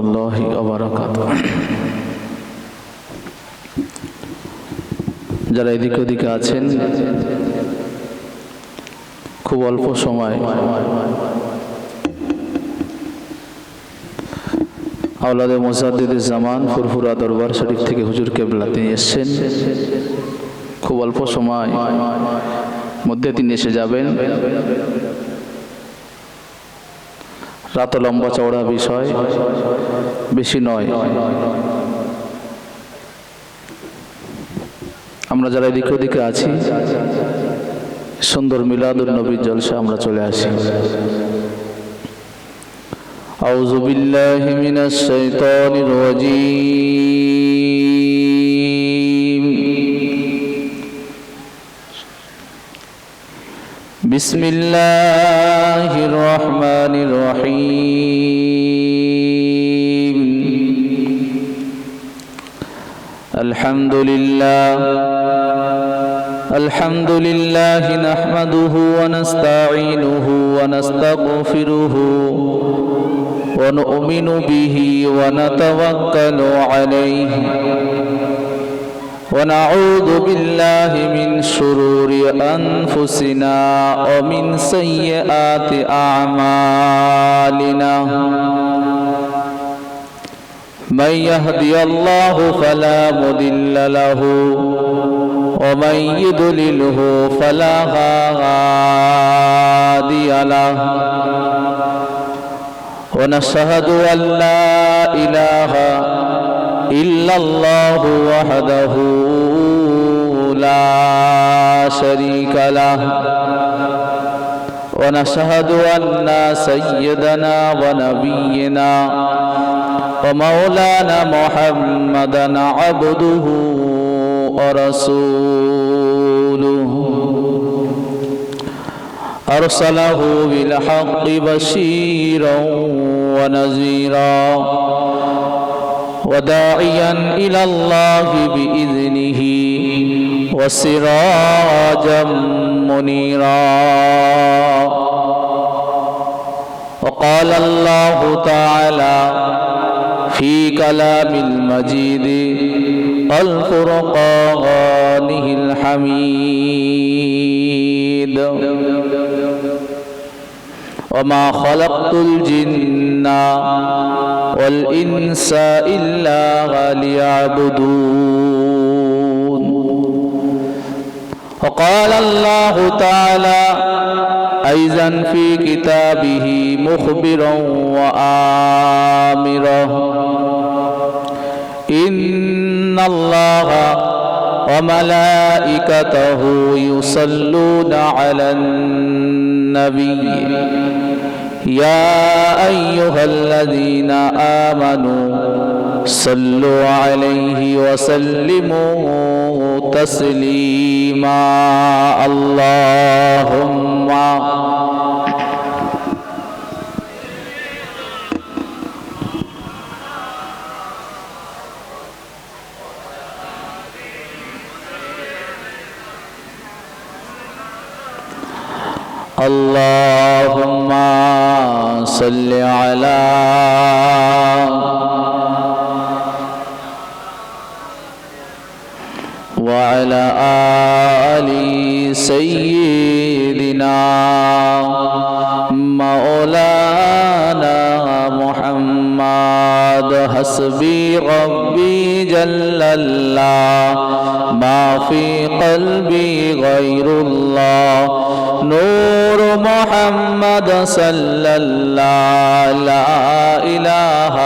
আল্লাহি ওয়া বারাকাতুহু। যারা এদিকে ওদিকে আছেন, খুব অল্প সময় আওলাদে মুজাদ্দিদে জামান ফুরফুরা দরবার শরীফ থেকে হুজুর কেবলা তিনি এসেছেন। খুব অল্প সময় মধ্যে তিনি এসে যাবেন। রাত লম্বা চওড়া বিষয়, বেশি নয়। আমরা যারা এদিকে ওদিকে আছি, সুন্দর মিলাদুন নবীর জলসা আমরা চলে আসি। আউযু বিল্লাহি মিনাশ শাইতানির রাজীম। বিসমিল্লাহির রহমানির রহিম। আলহামদুলিল্লাহি নাহমাদুহু ওয়া নাস্তাঈনুহু ওয়া নাস্তাগফিরুহু ওয়া নু'মিনু বিহি ওয়া নাতাওয়াক্কালু আলাইহি ওয়া নাউযু বিল্লাহি মিন শুরুরি আনফুসিনা ওয়া মিন সাইয়্যাতি আ'মালিনা। من يهدي الله فلا مضل له ومن يضلله فلا هادي له ونشهد أن لا إله إلا الله وحده لا شريك له ونشهد أن سيدنا ونبينا ومولانا محمدا عبده ورسوله أرسله بالحق بشيرا ونذيرا وداعيا إلى الله بإذنه وسراجا منيرا. وقال الله تعالى في كلام المجيد والفرقانه الحميد وما خلقت الجن والإنس إلا ليعبدون. وقال الله تعالى أيضا في كتابه مخبرا وآمرا إن الله وملائكته يصلون على النبي يا أيها الذين آمنوا صلوا عليه وسلموا تسليما. اللهم اللهم صل على وعلى آل سيدنا مولانا محمد. حسبي ربي جل الله ما في قلبي غير الله نور محمد صلى الله لا إله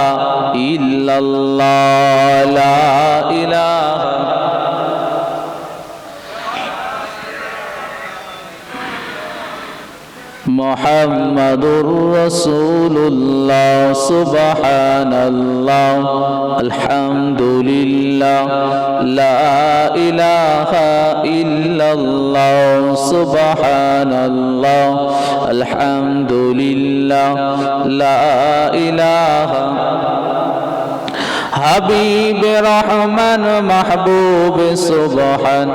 إلا الله لا إله محمدٌ رسول الله. سبحان الله الحمد لله لا إله إلا الله. سبحان الله الحمد لله لا إله. হাবিব রহমান মাহবুব সুবহান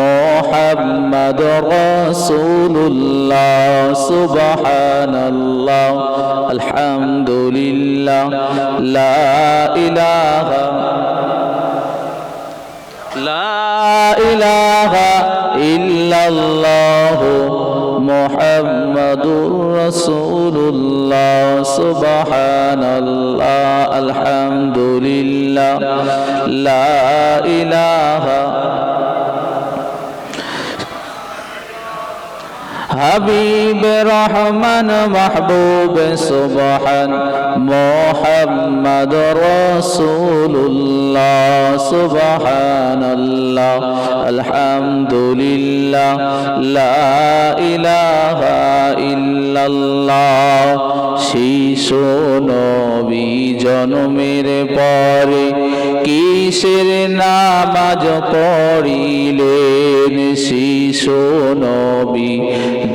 মুহাম্মদুর রাসূলুল্লাহ সুবহানাল্লাহ আলহামদুলিল্লাহ লা ইলাহা ইল্লাল্লাহ মুহাম্মাদুর রাসূলুল্লাহ সুবহানাল্লাহ আলহামদুলিল্লাহ লা ইলাহা হাবিব রহমান মাহবুব সুবহান মুহাম্মাদুর রাসূলুল্লাহ সুবহানাল্লাহ আলহামদুলিল্লাহ লা ইলাহা ইল্লাল্লাহ শিশু নবী জন্মের পরে কিসের নামাজ পড়িলেন শিশু নবী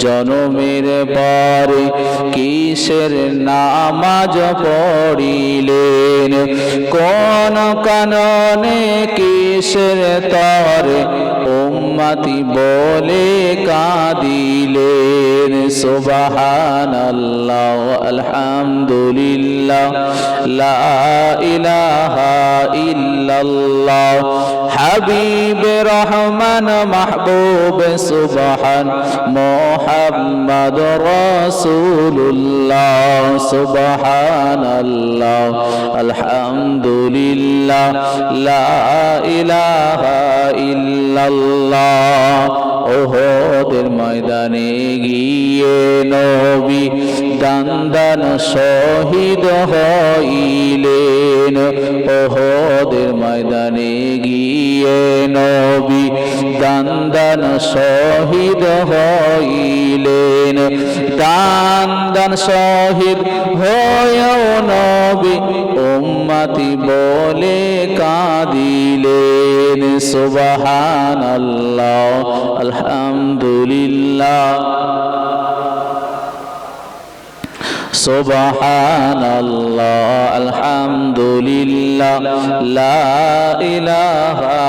জন্মের পরে কিসের নামাজ পড়িলেন কোন কাননে কিসের তরে উম্মতি বলে কাঁদিলেন সুবহানাল্লাহ আলহামদুলিল্লাহ লা ইলাহা ইল্লাল্লাহ হাবিব রহমান মাহবুব সুবহান মুহাম্মাদুর রাসূলুল্লাহ সুবহানাল্লাহ আলহামদুলিল্লাহ লা ইলাহা ইল্লাল্লাহ ওহদের ময়দানে গিয়ে নবী দান শহীদ হইলেন ওহদের ময়দানে গিয়ে নবী দান শহীদ হইলেন দান শহীদ হয়েও নবী উম্মতি বলে কাঁদিলেন সুবহানাল্লাহ আলহামদুলিল্লাহ সুবহানাল্লাহ আলহামদুলিল্লাহ লা ইলাহা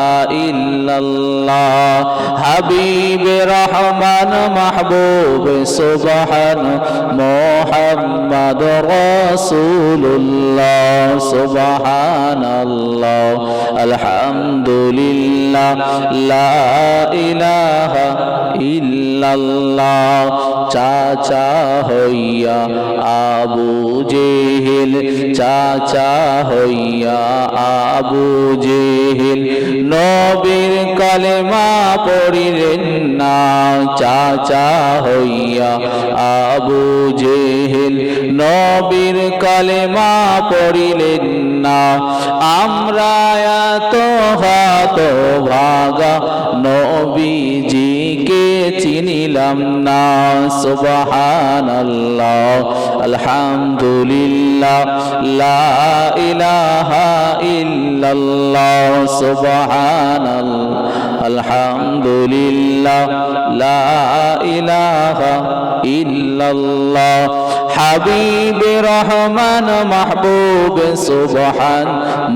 ইল্লাল্লাহ হাবিব রহমান মাহবুব সুবহান মুহাম্মাদুর রাসূলুল্লাহ সুবহানাল্লাহ আলহামদুলিল্লাহ লা ইলাহা ইল্লাল্লাহ চাচা হইয়া আবু জেহেল চাচা হইয়া আবু জেহেল নবীর কালেমা পড়িলেন না চাচা হইয়া আবু জেহেল নবীর কালেমা পড়িলেন না আমরা এত হাত ভাগা নবীজিকে চিনিলাম না সুবহানাল্লাহ আলহামদুলিল্লাহ লা ইলাহা ইল্লাল্লাহ সুবহানাল্লাহ আলহামদুলিল্লাহ লা ইলাহা ইল্লাল্লাহ হাবিব রহমান মাহবুব সুবহান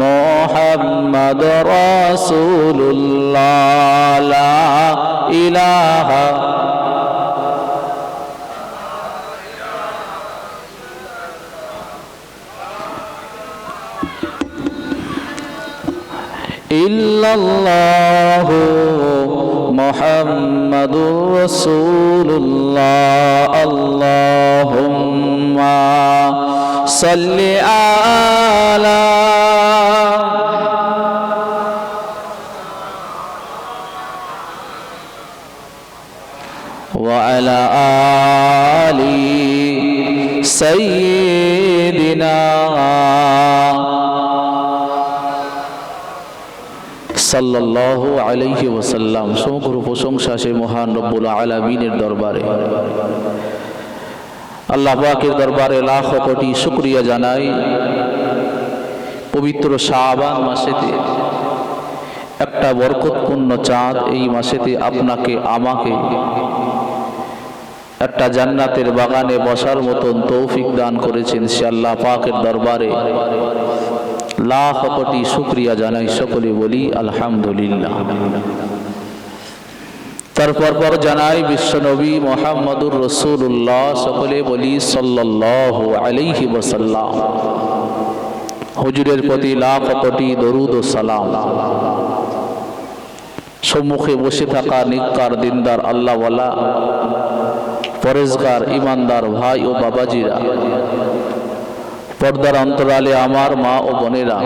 মুহাম্মাদুর রাসূলুল্লাহ লা ইলাহা ইল্লাল্লাহু মুহাম্মাদুর রাসূলুল্লাহ আল্লাহুম্মা সাল্লি আলা ওয়া আলা আলি সাইয়্যিদিনা সাল্লাল্লাহু আলাইহি ওয়াসাল্লাম। সমগ্র প্রশংসা সেই মহান রব্বুল আলামিনের দরবারে, আল্লাহ পাকের দরবারে লাখ কোটি শুকরিয়া জানাই। পবিত্র শাবান মাসেতে একটা বরকতপূর্ণ চাঁদ, এই মাসেতে আপনাকে আমাকে একটা জান্নাতের বাগানে বসার মতন তৌফিক দান করেছেন। সে আল্লাহ পাকের দরবারে লাখ কোটি শুকরিয়া জানাই, সকলে বলি আলহামদুলিল্লাহ। তারপর জানাই বিশ্বনবী মুহাম্মদুর রাসূলুল্লাহ, সকলে বলি সাল্লাল্লাহু আলাইহি ওয়াসাল্লাম। হুজুরের প্রতি লাখ কোটি দরুদ ও সালাম। সম্মুখে বসে থাকা নিকার দিনদার আল্লাহওয়ালা পরেজগার ইমানদার ভাই ও বাবাজিরা, পর্দার অন্তরালে আমার মা ও বোনেরা,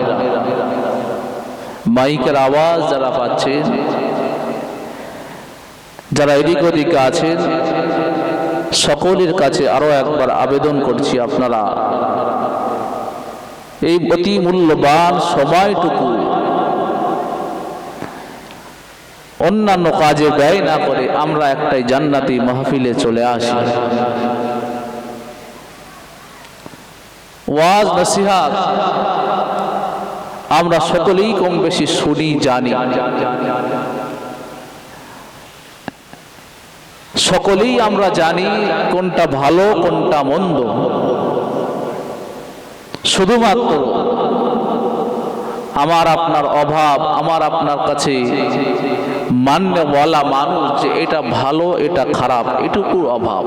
মাইকের আওয়াজ যারা পাচ্ছেন, যারা এদিক ওদিকে আছেন, সকলের কাছে আরো একবার আবেদন করছি, আপনারা এই অতি মূল্যবান সময়টুকু অন্যান্য কাজে ব্যয় না করে আমরা একটাই জান্নাতি মাহফিলে চলে আসি। ওয়াজ নসিহত আমরা সকলেই কম বেশি শুনি, জানি, সকলেই আমরা জানি কোনটা ভালো কোনটা মন্দ। শুধুমাত্র আমার আপনার অভাব, আমার আপনার কাছে মাননেওয়ালা মানুষ যে এটা ভালো এটা খারাপ, এটুকুর অভাব।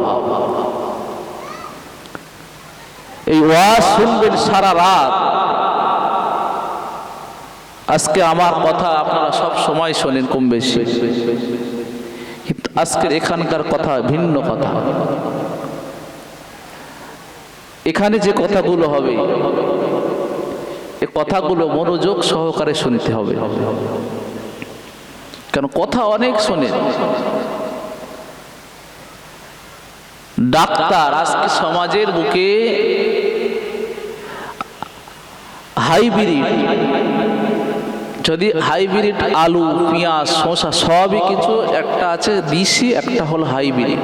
এই ওয়াজ শুনবেন সারা রাত। আজকে আমার কথা আপনারা সব সময় শোনেন কম বেশি, কিন্তু আজকের এখানকার কথা ভিন্ন কথা। এখানে যে কথাগুলো হবে, এই কথাগুলো মনোযোগ সহকারে শুনতে হবে, কারণ কথা অনেক শোনেন। ডাক্তার আজকে সমাজের বুকে হাইব্রিড, যদি হাইব্রিড আলু, পেঁয়াজ, শসা সবই কিছু, একটা আছে দেশি, একটা হলো হাইব্রিড।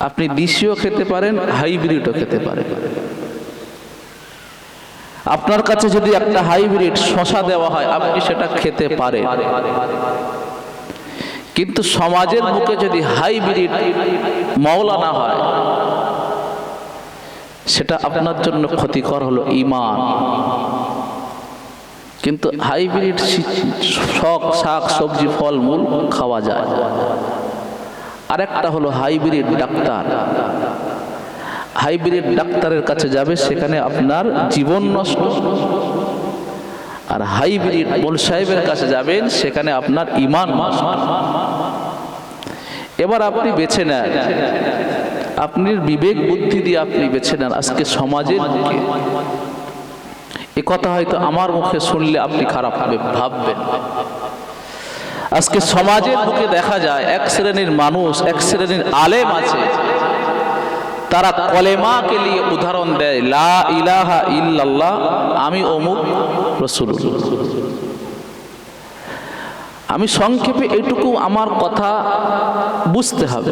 আপনি দেশিও খেতে পারেন, হাইব্রিডও খেতে পারেন। আপনার কাছে যদি একটা হাইব্রিড শসা দেওয়া হয়, আপনি সেটা খেতে পারেন, কিন্তু সমাজের বুকে যদি হাইব্রিড মাওলানা হয়, সেটা আপনার জন্য ক্ষতিকর হলো ঈমান। কিন্তু হাইব্রিড শাক সবজি ফল মূল খাওয়া যায়। আরেকটা হলো হাইব্রিড ডাক্তার। হাইব্রিড ডাক্তারের কাছে যাবে, সেখানে আপনার জীবন নষ্ট। আর হাইব্রিড মোল সাহেবের কাছে যাবেন, সেখানে আপনার ঈমান নষ্ট। এবার আপনি বেছে নেন, আপনি বিবেক বুদ্ধি দিয়ে আপনি বেছে নেন। আজকে সমাজের বুকে এ কথা হয়তো আমার মুখে শুনলে আপনি খারাপ ভাববেন। আজকে সমাজের বুকে দেখা যায় এক শ্রেণীর মানুষ, এক শ্রেণীর আলেম আছে, তারা কলেমাকে নিয়ে উদাহরণ দেয়, লা ইলাহা ইল্লাল্লাহ, আমি অমুক রাসূলুল্লাহ। আমি সংক্ষেপে এইটুকু আমার কথা বুঝতে হবে।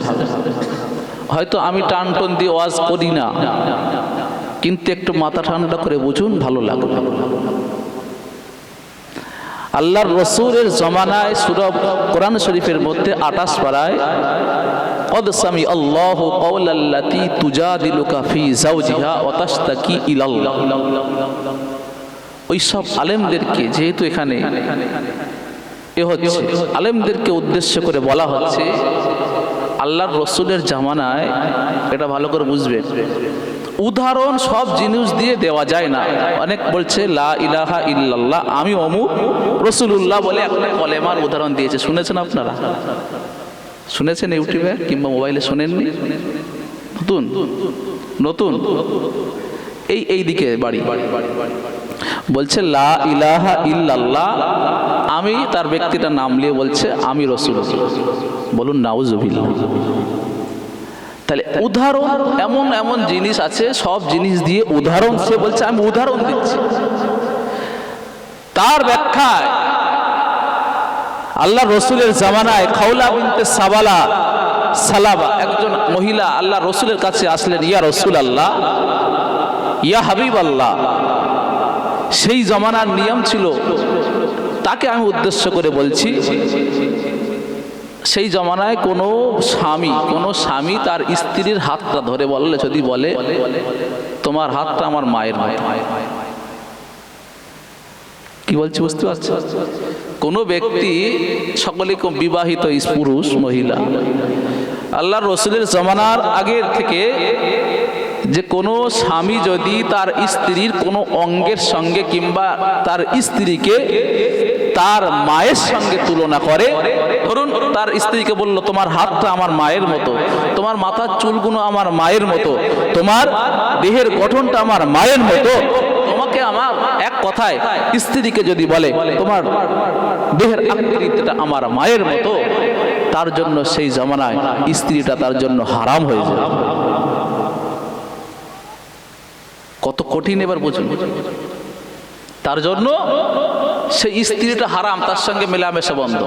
হয়তো আমি টান টন দিয়ে ওয়াজ করি না, কিন্তু একটু মাথা ঠান্ডা করে বুঝুন, ভালো লাগবে। আল্লাহর রাসূলের জমানায় সূরা কোরআন শরীফের মধ্যে 28 পারায় قد سمع الله قول التي تجادلك في زوجها وتشتكي الى الله। ওই সব আলেমদেরকে, যেহেতু এখানে এ হচ্ছে আলেমদেরকে উদ্দেশ্য করে বলা হচ্ছে, আল্লাহর রাসূলের জামানায়, এটা ভালো করে বুঝবেন, উদাহরণ সব জিনিস দিয়ে দেওয়া যায় না। অনেক বলছে লা ইলাহা ইল্লাল্লাহ, আমি অমুক রাসূলুল্লাহ বলে একটা কলেমার উদাহরণ দিয়েছে। শুনেছেন আপনারা? শুনেছেন ইউটিউবে কিংবা মোবাইলে? শোনেননি? নতুন নতুন এই দিকে বাড়ি বলছে লা ইলাহা ইল্লাল্লাহ, আমি তার ব্যক্তিটার নাম নিয়ে বলছে আমি রাসূলুল্লাহ। বলুন নাউজুবিল্লাহ। তাহলে উদাহরণ, এমন এমন জিনিস আছে, সব জিনিস দিয়ে উদাহরণ, সে বলছে আমি উদাহরণ দিচ্ছি। তার ব্যাখ্যায় আল্লাহ রসুলের জামানায় খাওলা বিনতে সালাবা একজন মহিলা আল্লাহ রসুলের কাছে আসলেন, ইয়া রসুল আল্লাহ, ইয়া হাবিব আল্লাহ। সেই জামানার নিয়ম ছিল, তাকে আমি উদ্দেশ্য করে বলছি, সেই জমানায় কোনো স্বামী তার স্ত্রীর হাতটা ধরে বললে, যদি বলে তোমার হাতটা আমার মায়ের মতো, কি বলছি বুঝতে পারছেন? কোন ব্যক্তি, সকলে বিবাহিত পুরুষ মহিলা, আল্লাহর রসুলের জমানার আগের থেকে যে কোনো স্বামী যদি তার স্ত্রীর কোনো অঙ্গের সঙ্গে কিংবা তার স্ত্রীকে তার মায়ের সঙ্গে তুলনা করে, ধরুন তার স্ত্রীকে বলল তোমার হাতটা আমার মায়ের মতো, তোমার মাথার চুলগুলো আমার মায়ের মতো, তোমার দেহের গঠনটা আমার মায়ের মতো, তোমাকে আমার এক কথায় স্ত্রীকে যদি বলে তোমার দেহের আকৃতিটা আমার মায়ের মতো, তার জন্য সেই জামানায় স্ত্রীটা তার জন্য হারাম হয়ে যায়। কত কঠিন এবার বুঝুন। তার জন্য সেই স্ত্রীটা হারাম, তার সঙ্গে মেলামেশা বন্ধ।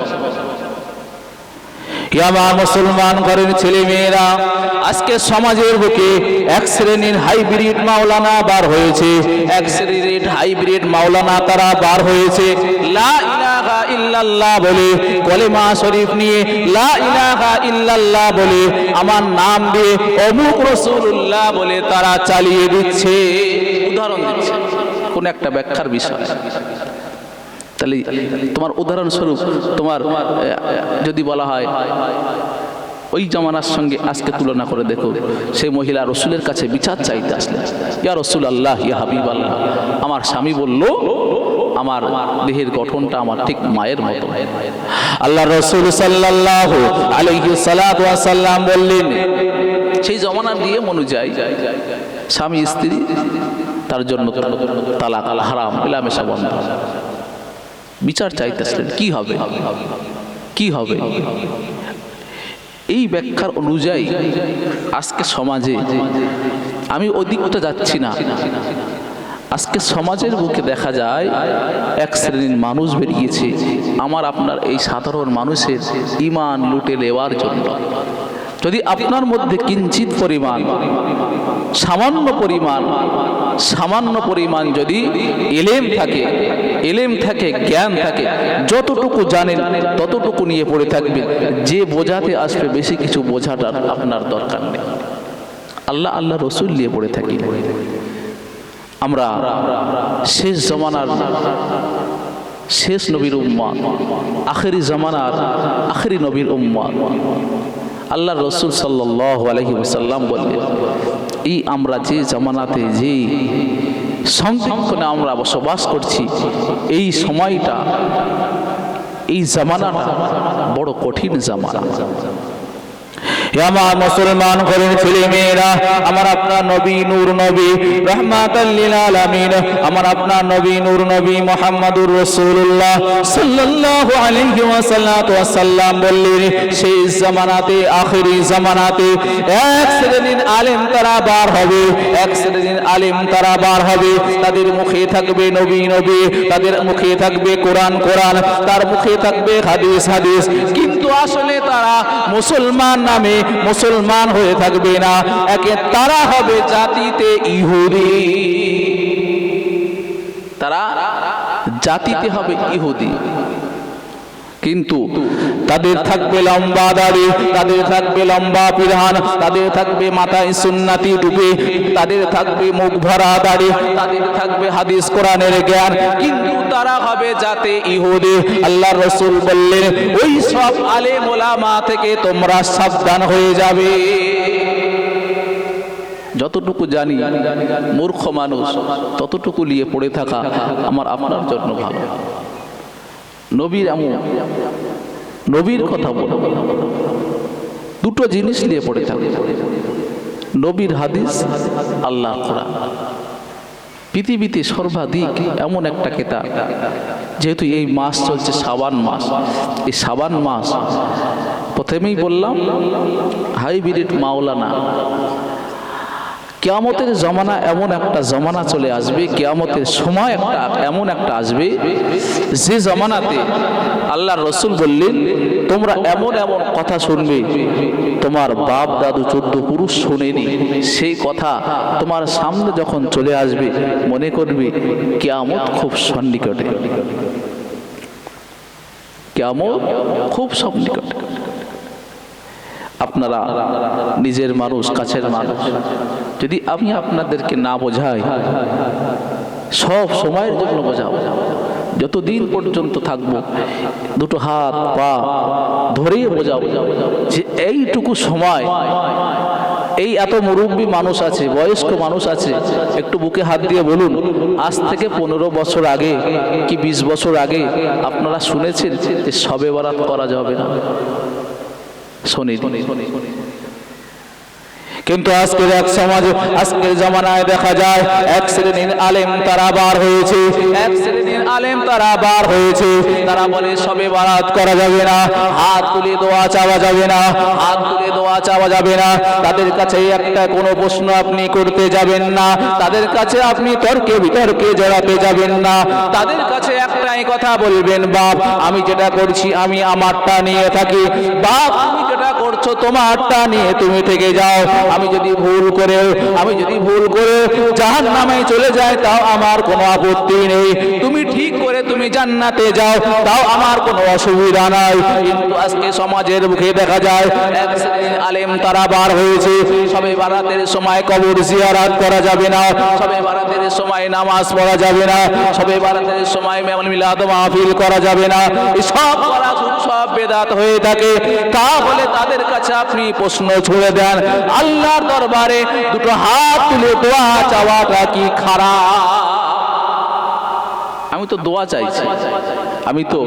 আমার মুসলমান ঘরের ছেলে মেয়েরা, আজকে সমাজের বুকে এক শ্রেণীর হাইব্রিড মাওলানা বার হয়েছে, এক শ্রেণীর হাইব্রিড মাওলানা তারা বার হয়েছে। লা ইলাহা ইল্লাল্লাহ বলে, কলেমা শরীফ নিয়ে লা ইলাহা ইল্লাল্লাহ বলে, আমার নাম দিয়ে অমুক রাসূলুল্লাহ বলে তারা চালিয়ে দিচ্ছে, উদাহরণ দিচ্ছে কোন একটা ব্যাখ্যার বিষয়। তাহলে তোমার উদাহরণস্বরূপ তোমার যদি বলা হয় ওই জামানার সঙ্গে আজকে তুলনা করে দেখো, সেই মহিলা রসুলের কাছে বিচার চাইতে আসলেন, ইয়া রাসূলুল্লাহ, ইয়া হাবিবাল্লাহ, আমার স্বামী বলল আমার দেহের গঠনটা আমার ঠিক মায়ের মতো। আল্লাহ রাসূল সাল্লাল্লাহু আলাইহি সাল্লাম বললেন, সেই জামানার নিয়ম অনুযায়ী স্বামী স্ত্রী তার জন্য তালাক হারাম, মেলামেশা বন্ধ। বিচার চাইতেছিলেন কি হবে, কি হবে। এই ব্যাখ্যার অনুযায়ী আজকে সমাজে, আমি ওদিকটা যাচ্ছি না, আজকে সমাজের বুকে দেখা যায় এক শ্রেণীর মানুষ বেরিয়েছে আমার আপনার এই সাধারণ মানুষের ঈমান লুটে নেওয়ার জন্য। যদি আপনার মধ্যে কিঞ্চিত পরিমাণ, সামান্য পরিমাণ যদি এলেম থাকে, জ্ঞান থাকে, যতটুকু জানেন ততটুকু নিয়ে পড়ে থাকবেন। যে বোঝাতে আসবে বেশি কিছু বোঝাটার আপনার দরকার নেই। আল্লাহ আল্লাহ রসুল নিয়ে পড়ে থাকি। আমরা শেষ জমানার শেষ নবীর উম্মত, আখেরি জামানার আখেরি নবীর উম্মত। আল্লাহ রসুল সাল্লাল্লাহু আলাইহি ওয়াসাল্লাম বললেন, এই আমরা যে জামানাতে, যে সংরক্ষণে আমরা বসবাস করছি, এই সময়টা, এই জামানাটা বড় কঠিন জামানা। আমার মুসলমান ঘরের ছেলে মেয়েরা, আমার আপনার নবী নূর নবী রাহমাতাল লিল আলামিন, আমার আপনার নবী নূর নবী মুহাম্মদুর রাসূলুল্লাহ সাল্লাল্লাহু আলাইহি ওয়াসাল্লাম বললেন, সেই জামানাতে, আখেরি জামানাতে এক শ্রেণীর আলেম তারা বার হবে, এক শ্রেণীর আলেম তারা বার হবে। তাদের মুখে থাকবে নবী নবী, তাদের মুখে থাকবে কোরআন কোরআন, তার মুখে থাকবে হাদিস হাদিস, কিন্তু আসলে তারা মুসলমান নামে মুসলমান হয়ে থাকবে না। একে তারা হবে জাতিতে ইহুদি, তারা জাতিতে হবে ইহুদি, কিন্তু তাদের থাকবে লম্বা দাড়ি, তাদের থাকবে লম্বা পিরহান, তাদের থাকবে মাথায় সুন্নতি টুপি, তাদের থাকবে মুখ ভরা দাড়ি, তাদের থাকবে হাদিস কোরআনের জ্ঞান, কিন্তু তারা হবে জাতে ইহুদি। আল্লাহর রাসূল বললেন, ওই সব আলেম ওলামা থেকে তোমরা সাবধান হয়ে যাবে। যতটুকু জানি মূর্খ মানুষ, ততটুকু নিয়ে পড়ে থাকা আমার আপনার জন্য ভালো। নবীর এমন নবীর কথা বলো, দুটো জিনিস নিয়ে পড়ে থাকে, নবীর হাদিস, আল্লাহর কোরআন। পৃথিবীতে সর্বাধিক এমন একটা কিতাব, যেহেতু এই মাস চলছে শাবান মাস, এই শাবান মাস প্রথমেই বললাম হাইব্রিড মাওলানা। কিয়ামতের জমানা এমন একটা জমানা চলে আসবে, কিয়ামতের সময় একটা এমন একটা আসবে, যে জমানাতে আল্লাহর রাসূল বললেন, তোমরা এমন এমন কথা শুনবে তোমার বাপ দাদু 14 পুরুষ শোনেনি। সেই কথা তোমার সামনে যখন চলে আসবে, মনে করবে কিয়ামত খুব সন্নিকটে, কিয়ামত খুব সন্নিকটে। আপনারা নিজের মানুষ, কাছের মানুষ, যদি আমি আপনাদেরকে না বোঝাই, সব সময়ের জন্য বোঝাবো, যতদিন পর্যন্ত থাকবো দুটো হাত পা ধরেই বোঝাবো যে এইটুকু সময়, এই এত মুরব্বী মানুষ আছে, বয়স্ক মানুষ আছে, একটু বুকে হাত দিয়ে বলুন, আজ থেকে 15 বছর আগে কি 20 বছর আগে আপনারা শুনেছেন যে শবে বরাত করা যাবে না? শুনিনি। কিন্তু আজকের এক সমাজে, আজকের জামানায় দেখা যায় এক শ্রেণীর আলেম তারা বার হয়েছে, এক শ্রেণীর আলেম তারা বার হয়েছে, তারা বলে শবে বারাত করা যাবে না, হাত তুলে দোয়া চাওয়া যাবে না, হাত তুলে দোয়া চাওয়া যাবে না। তাদের কাছে একটা কোনো প্রশ্ন আপনি করতে যাবেন না, তাদের কাছে আপনি তর্কে বিতর্কে জড়াতে যাবেন না, তাদের কাছে একটাই কথা বলবেন, বাপ আমি যেটা করছি আমি আমারটা নিয়ে থাকি, বাপ তুমি যেটা করছো তোমারটা নিয়ে তুমি থেকে যাও, আমি যদি ভুল করে জাহান্নামে চলে যাই তাও আমার কোনো আপত্তি নেই, তুমি ঠিক করে তুমি জান্নাতে যাও তাও আমার কোনো অসুবিধা নাই। কিন্তু আজকে সমাজের মুখে দেখা যায় এক শ্রেণীর আলেম তারা বার হয়েছে, শবে বারাতের সময় কবর জিয়ারত করা যাবে না, শবে বারাতের সময় নামাজ পড়া যাবে না, শবে বারাতের সময় মিলাদ মাহফিল করা যাবে না, এসব করা সব বেদাত হয়ে থাকে। তাহলে তাদের কাছে আপনি প্রশ্ন ছুড়ে দেন, আল্লাহর দরবারে দুটো হাত তুলে দোয়া চাওয়াটা কি খারাপ? আমি তো দোয়া চাইছি, আমি তো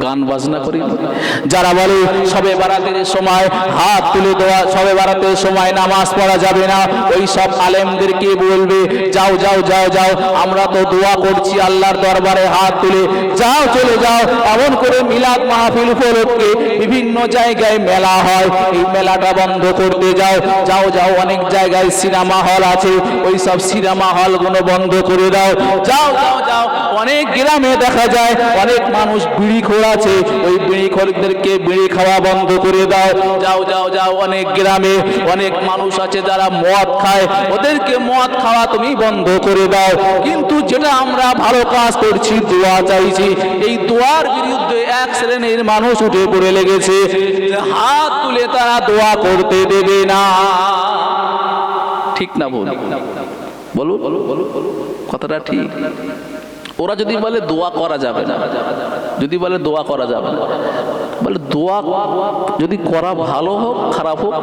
গান বাজনা করি। যারা বলে শবে বারাতের সময় হাত তুলে দোয়া, শবে বারাতের সময় নামাজ পড়া যাবে না, ওই সব আলেমদেরকে বলবে যাও যাও যাও যাও, আমরা তো দোয়া করছি আল্লাহর দরবারে হাত তুলে, যাও চলে যাও। এমন করে মিলাদ মাহফিল উপলক্ষে বিভিন্ন জায়গায় মেলা হয়, এই মেলাটা বন্ধ করতে যাও, যাও যাও। অনেক জায়গায় সিনেমা হল আছে, ওই সব সিনেমা হলগুলো বন্ধ করে দাও, যাও যাও যাও। অনেক গ্রামে দেখা যায় অনেক মানুষ বিড়িখোর আছে, ওই বিড়িখোরদেরকে বিড়ি খাওয়া বন্ধ করে দাও, যাও যাও যাও। অনেক গ্রামে অনেক মানুষ আছে যারা মদ খায়, ওদেরকে মদ খাওয়া তুমি বন্ধ করে দাও। কিন্তু যেটা আমরা ভালো কাজ করছি, দোয়া চাইছি, এই দোয়ার বিরুদ্ধে এক শ্রেণীর মানুষ উঠে পড়ে লেগেছে, হাত তুলে তারা দোয়া করতে দেবে না। ঠিক না বল? বলো কথাটা ঠিক? ওরা যদি বলে দোয়া করা যাবে না, যদি বলে দোয়া করা যাবে না, বলে দোয়া যদি করা ভালো হোক খারাপ হোক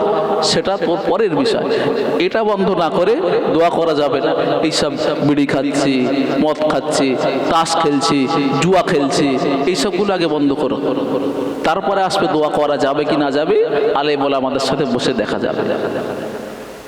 সেটা তো পরের বিষয়, এটা বন্ধ না করে দোয়া করা যাবে না। এইসব বিড়ি খাচ্ছি, মদ খাচ্ছি, তাস খেলছি, জুয়া খেলছি, এইসবগুলো আগে বন্ধ করো, তারপরে আসবে দোয়া করা যাবে কি না যাবে, আলেম ওলামাদের সাথে বসে দেখা যাবে।